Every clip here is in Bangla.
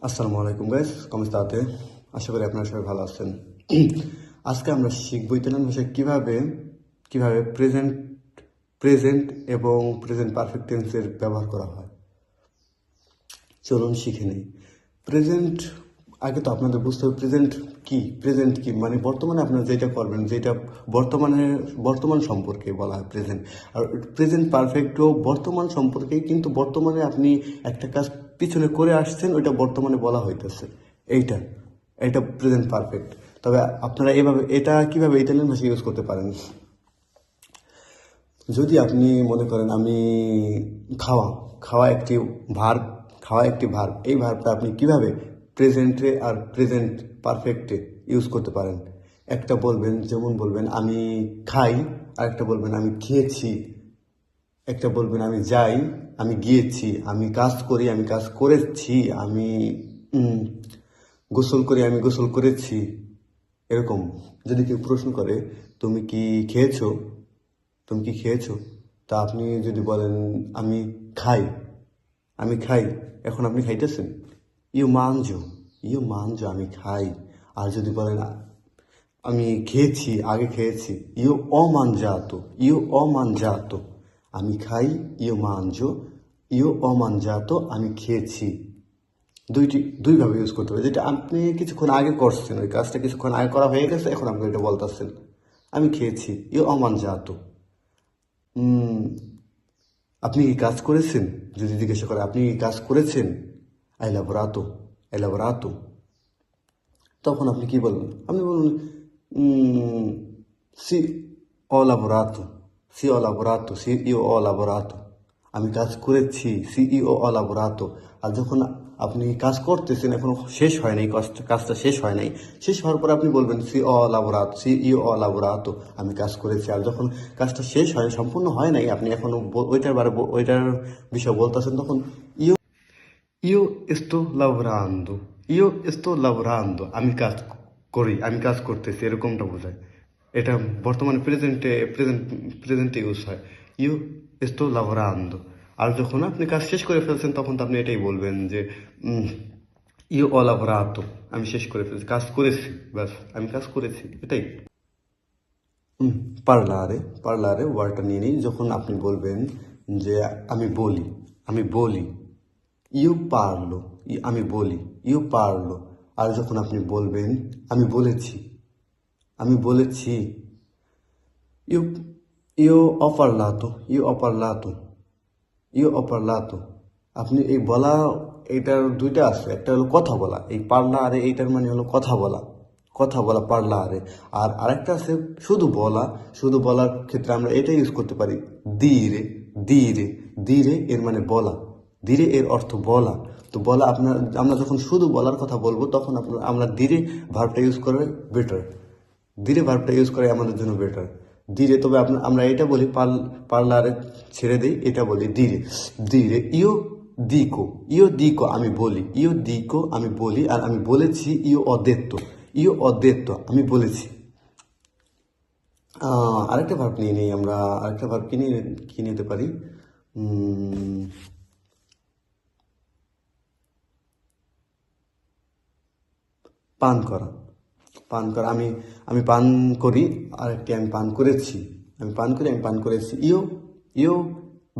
আসসালামু আলাইকুম গাইস, কম স্তাতে? আশা করি আপনারা সবাই ভালো আছেন। আজকে আমরা শিখব ইতালিয়ান ভাষায় কিভাবে প্রেজেন্ট প্রেজেন্ট এবং প্রেজেন্ট পারফেক্ট টেন্সের ব্যবহার করা হয়। চলুন শিখে নিই। প্রেজেন্ট আগে তো আপনাদের বুঝতে হবে প্রেজেন্ট কি মানে বর্তমানে আপনারা যেটা করবেন, যেটা বর্তমান সম্পর্কে বলা হয় প্রেজেন্ট। আর প্রেজেন্ট পারফেক্টও বর্তমান সম্পর্কে, কিন্তু বর্তমানে আপনি একটা কাজ পিছনে করে আসছেন, ওইটা বর্তমানে বলা হইতেছে। এইটা এটা প্রেজেন্ট পারফেক্ট। তবে আপনারা এটা কিভাবে ইতালিয়ান ভাষা ইউজ করতে পারেন। যদি আপনি মনে করেন আমি খাওয়া খাওয়া একটি ভার্ব এই ভার্বটা আপনি কিভাবে প্রেজেন্টে আর প্রেজেন্ট পারফেক্টে ইউজ করতে পারেন। একটা বলবেন, যেমন বলবেন আমি খাই, আর একটা বলবেন আমি খেয়েছি, একটা বলবেন আমি যাই, আমি গিয়েছি, আমি কাজ করি, আমি কাজ করেছি, আমি গোসল করি, আমি গোসল করেছি। এরকম যদি কেউ প্রশ্ন করে তুমি কি খেয়েছো, তুমি কি খেয়েছো, তা আপনি যদি বলেন আমি খাই, আমি খাই, এখন আপনি খাইতেছেন, ইউ মানজো আমি খাই। আর যদি বলেন আমি খেয়েছি, আগে খেয়েছি, ইউ অমানজাতো, আমি খাই, ইউ অমানজাতো আমি খেয়েছি। দুইভাবে ইউজ করতে হবে। যেটা আপনি কিছুক্ষণ আগে করছেন, ওই কাজটা কিছুক্ষণ আগে করা হয়ে গেছে, এখন আপনি এটা বলতেছেন আমি খেয়েছি, ইউ অমানজাতো। আপনি কি কাজ করেছেন, যদি জিজ্ঞাসা করে আপনি কি কাজ করেছেন, আই লাভ রাতো, তখন আপনি কি বলবেন, আপনি বলবেন সি অলাবোরাতো, সি ও লাবোরাতো, আমি কাজ করেছি, সিইও অলাবোরাতো। আর যখন আপনি কাজ করতেছেন, এখন শেষ হয় নাই, কাজটা শেষ হয় নাই, শেষ হওয়ার পর আপনি বলবেন সিইও লাবোরাতো, আমি কাজ করেছি। আর যখন কাজটা শেষ হয়, সম্পূর্ণ হয় নাই, আপনি এখনো ওইটার বিষয় বলতেছেন, তখন ইউ এস্তো লাভরান্দো, ইউ এস্তো লাভরান্দো, আমি কাজ করতেছি, এরকমটা বোঝায়। এটা বর্তমানে প্রেজেন্টে ইউজ হয়, ইউ এস্তো লাভরান্দো। আর যখন আপনি কাজ শেষ করে ফেলছেন, তখন তো আপনি এটাই বলবেন যে ইউ অলাভরাতো, আমি শেষ করে ফেলছি, কাজ করেছি, ব্যাস আমি কাজ করেছি, এটাই। পার্লারে ওয়ার্ডটা নিয়ে নিই। যখন আপনি বলবেন যে আমি বলি, ইউ পারলো, আমি বলি, ইউ পারলো। আর যখন আপনি বলবেন আমি বলেছি, আমি বলেছি, ইউ ইউ অপারলাতো, ইউ অপারলাতো। আপনি এই বলা, এইটার দুইটা আছে, একটা হলো কথা বলা, এই পারলা আরে এইটার মানে হলো কথা বলা পারলা আরে। আর আরেকটা আছে শুধু বলার ক্ষেত্রে আমরা এটা ইউজ করতে পারি, দিরে দিরে দিরে এর মানে বলা, ধীরে এর অর্থ বলা। তো বলা আমরা যখন শুধু বলার কথা বলবো, তখন আমরা ধীরে ভার্বটা ইউজ করে বেটার, ধীরে ভার্বটা ইউজ করে আমাদের জন্য বেটার, ধীরে। তবে আমরা এটা বলি পার্লারে ছেড়ে দিই, এটা বলি ধীরে ধীরে। ইও দিকো আমি বলি, আর আমি বলেছি, ইও অদেত্ত আমি বলেছি। আরেকটা ভার্ব নিয়ে নিই আমরা, আরেকটা ভার্ব কি নিতে পারি, পান করা, আমি পান করি, আরেকটি আমি পান করেছি, আমি পান করেছি, ইও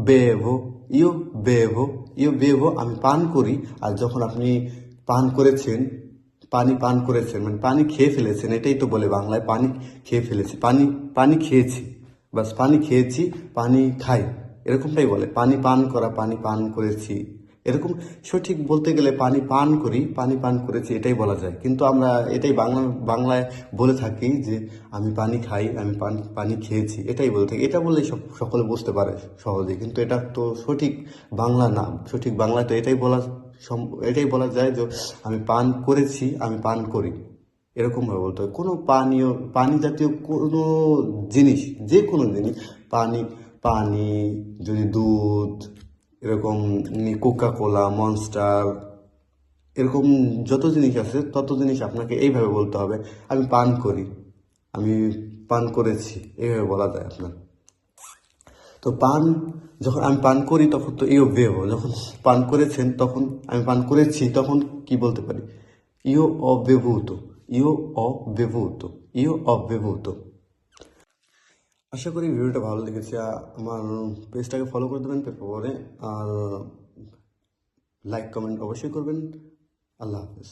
বেভো, ইও বেভো আমি পান করি। আর যখন আপনি পান করেছেন, পান করেছেন মানে পানি খেয়ে ফেলেছেন, এটাই তো বলে বাংলায়, পানি খেয়ে ফেলেছি, পানি খেয়েছি, বাস পানি খেয়েছি, পানি খাই, এরকমটাই বলে। পানি পান করা, পানি পান করেছি, এরকম। সঠিক বলতে গেলে পানি পান করেছি, এটাই বলা যায়। কিন্তু আমরা এটাই বাংলায় বলে থাকি যে আমি পানি খাই, আমি পানি খেয়েছি, এটাই বলে থাকি। এটা বললেই সকলে বুঝতে পারে সহজে, কিন্তু এটা তো সঠিক বাংলা না। সঠিক বাংলায় তো এটাই বলা যায় যে আমি পান করেছি, আমি পান করি, এরকমভাবে বলতে হবে। কোনো পানি জাতীয় কোনো জিনিস, যে কোনো জিনিস, পানি পানি যদি দুধ, এরকম কোকা কোলা, মনস্টার, এরকম যত জিনিস আছে, তত জিনিস আপনাকে এইভাবে বলতে হবে, আমি পান করি, আমি পান করেছি, এইভাবে বলা যায় আপনার। তো তো পান, যখন আমি পান করি তখন তো ইও বেবো, যখন পান করেছেন তখন আমি পান করেছি তখন কি বলতে পারি? ইও অব্যবহৃত, ইও অব্যবহৃত, ইও অব্যবহৃত। আশা করি ভিডিওটা ভালো লেগেছে। আমার পেজটাকে ফলো করে দেবেন পেপারে, আর লাইক কমেন্ট অবশ্যই করবেন। আল্লাহ হাফেজ।